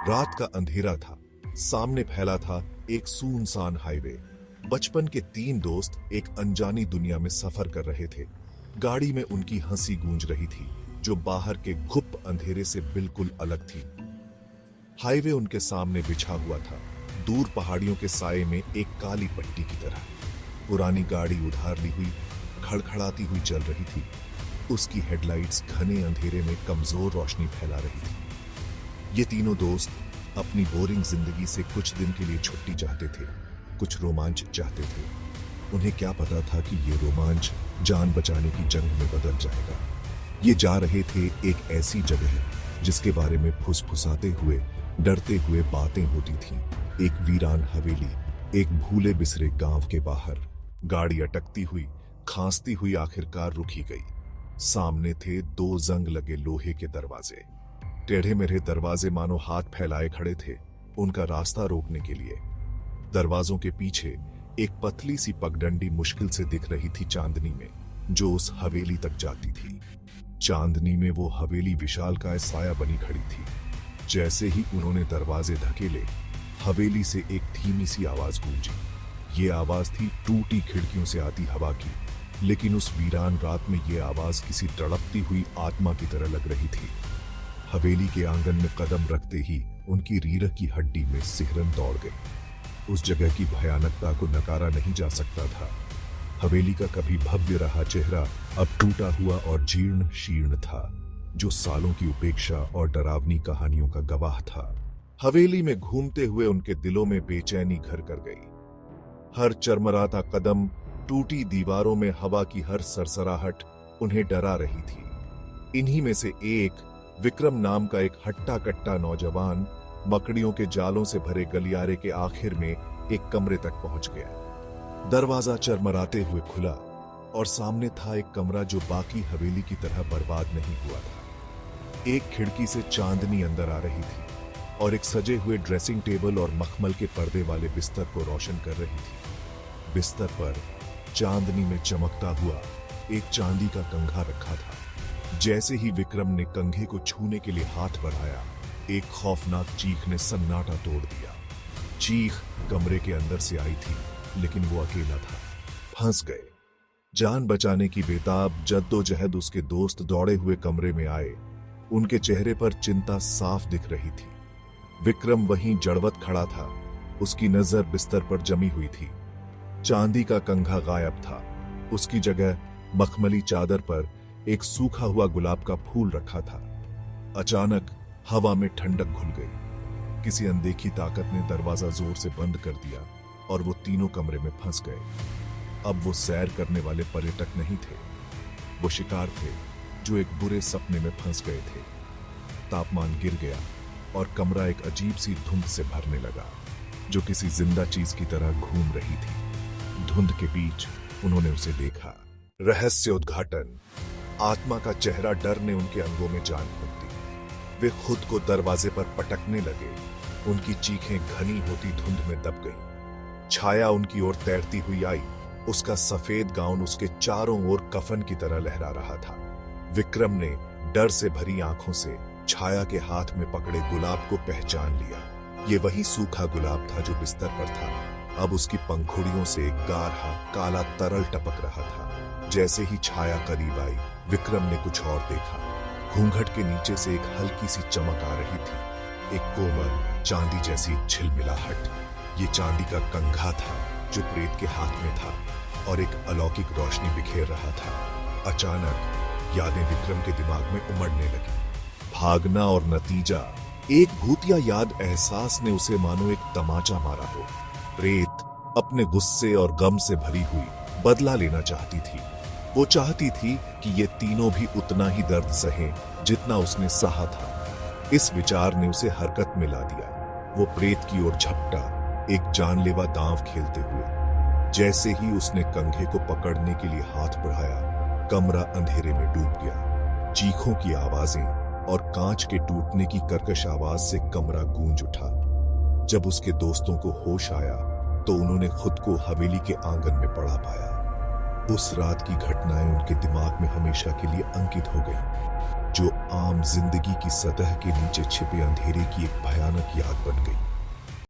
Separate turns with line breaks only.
रात का अंधेरा था। सामने फैला था एक सुनसान हाईवे। बचपन के तीन दोस्त एक अनजानी दुनिया में सफर कर रहे थे। गाड़ी में उनकी हंसी गूंज रही थी, जो बाहर के घुप अंधेरे से बिल्कुल अलग थी। हाईवे उनके सामने बिछा हुआ था, दूर पहाड़ियों के साए में एक काली पट्टी की तरह। पुरानी गाड़ी उधार ली हुई खड़खड़ाती हुई चल रही थी। उसकी हेडलाइट्स घने अंधेरे में कमजोर रोशनी फैला रही थी। ये तीनों दोस्त अपनी बोरिंग जिंदगी से कुछ दिन के लिए छुट्टी चाहते थे, कुछ रोमांच चाहते थे। उन्हें क्या पता था कि ये रोमांच जान बचाने की जंग में बदल जाएगा। ये जा रहे थे एक ऐसी जगह जिसके बारे में फुसफुसाते हुए, डरते हुए बातें होती थीं। एक वीरान हवेली, एक भूले बिसरे गांव के बाहर। गाड़ी अटकती हुई, खांसती हुई आखिरकार रुकी गई। सामने थे दो जंग लगे लोहे के दरवाजे। टेढ़े मेढ़े दरवाजे मानो हाथ फैलाए खड़े थे उनका रास्ता रोकने के लिए। दरवाजों के पीछे एक पतली सी पगडंडी मुश्किल से दिख रही थी चांदनी में, जो उस हवेली तक जाती थी। चांदनी में वो हवेली विशालकाय साया बनी खड़ी थी। जैसे ही उन्होंने दरवाजे धकेले, हवेली से एक धीमी सी आवाज गूंजी। ये आवाज थी टूटी खिड़कियों से आती हवा की, लेकिन उस वीरान रात में ये आवाज किसी तड़पती हुई आत्मा की तरह लग रही थी। हवेली के आंगन में कदम रखते ही उनकी रीढ़ की हड्डी में सिहरन दौड़ गई। उस जगह की भयानकता को नकारा नहीं जा सकता था। हवेली का कभी भव्य रहा चेहरा अब टूटा हुआ और जीर्ण शीर्ण था, जो सालों की उपेक्षा और डरावनी कहानियों का गवाह था। हवेली में घूमते हुए उनके दिलों में बेचैनी घर कर गई। हर चरमराता कदम, टूटी दीवारों में हवा की हर सरसराहट उन्हें डरा रही थी। इन्हीं में से एक विक्रम नाम का एक हट्टा कट्टा नौजवान मकड़ियों के जालों से भरे गलियारे के आखिर में एक कमरे तक पहुंच गया। दरवाजा चरमराते हुए खुला और सामने था एक कमरा जो बाकी हवेली की तरह बर्बाद नहीं हुआ था। एक खिड़की से चांदनी अंदर आ रही थी और एक सजे हुए ड्रेसिंग टेबल और मखमल के पर्दे वाले बिस्तर को रोशन कर रही थी। बिस्तर पर चांदनी में चमकता हुआ एक चांदी का कंघा रखा था। जैसे ही विक्रम ने कंघे को छूने के लिए हाथ बढ़ाया, एक खौफनाक चीख ने सन्नाटा तोड़ दिया। चीख कमरे के अंदर से आई थी, लेकिन वो अकेला था। फंस गए। जान बचाने की बेताब जद्दोजहद उसके दोस्त दौड़े हुए कमरे में आए। उनके चेहरे पर चिंता साफ दिख रही थी। विक्रम वहीं जड़वत खड़ा था, उसकी नजर बिस्तर पर जमी हुई थी। चांदी का कंघा गायब था। उसकी जगह मखमली चादर पर एक सूखा हुआ गुलाब का फूल रखा था। अचानक हवा में ठंडक घुल गई। किसी अनदेखी ताकत ने दरवाजा जोर से बंद कर दिया और वो तीनों कमरे में फंस गए। अब वो सैर करने वाले पर्यटक नहीं थे, वो शिकार थे जो एक बुरे सपने में फंस गए थे। तापमान गिर गया और कमरा एक अजीब सी धुंध से भरने लगा, जो किसी जिंदा चीज की तरह घूम रही थी। धुंध के बीच उन्होंने उसे देखा। रहस्य उद्घाटन। आत्मा का चेहरा डर ने उनके अंगों में जान फूंक दी। वे खुद को दरवाजे पर पटकने लगे। उनकी चीखें घनी होती धुंध में दब गईं। छाया उनकी ओर तैरती हुई आई। उसका सफेद गाउन उसके चारों ओर कफन की तरह लहरा रहा था। विक्रम ने डर से भरी आंखों से छाया के हाथ में पकड़े गुलाब को पहचान लिया। ये वही सूखा गुलाब था जो बिस्तर पर था। अब उसकी पंखुड़ियों से एक गाढ़ा काला तरल टपक रहा था। जैसे ही छाया करीब आई, विक्रम ने कुछ और देखा। घूंघट के नीचे से एक हल्की सी चमक आ रही थी, एक कोमल चांदी जैसी झिलमिलाहट। ये चांदी का कंघा था जो प्रेत के हाथ में था और एक अलौकिक रोशनी बिखेर रहा था। अचानक यादें विक्रम के दिमाग में उमड़ने लगी। भागना और नतीजा। एक भूतिया याद एहसास ने उसे मानो एक तमाचा मारा हो। प्रेत अपने गुस्से और गम से भरी हुई बदला लेना चाहती थी। वो चाहती थी कि ये तीनों भी उतना ही दर्द सहें जितना उसने सहा था। इस विचार ने उसे हरकत में ला दिया। वो प्रेत की ओर झपटा, एक जानलेवा दांव खेलते हुए। जैसे ही उसने कंघे को पकड़ने के लिए हाथ बढ़ाया, कमरा अंधेरे में डूब गया। चीखों की आवाजें और कांच के टूटने की कर्कश आवाज से कमरा गूंज उठा। जब उसके दोस्तों को होश आया तो उन्होंने खुद को हवेली के आंगन में पड़ा पाया। उस रात की घटनाएं उनके दिमाग में हमेशा के लिए अंकित हो गईं। जो आम जिंदगी की सतह के नीचे छिपे अंधेरे की एक भयानक याद बन गई।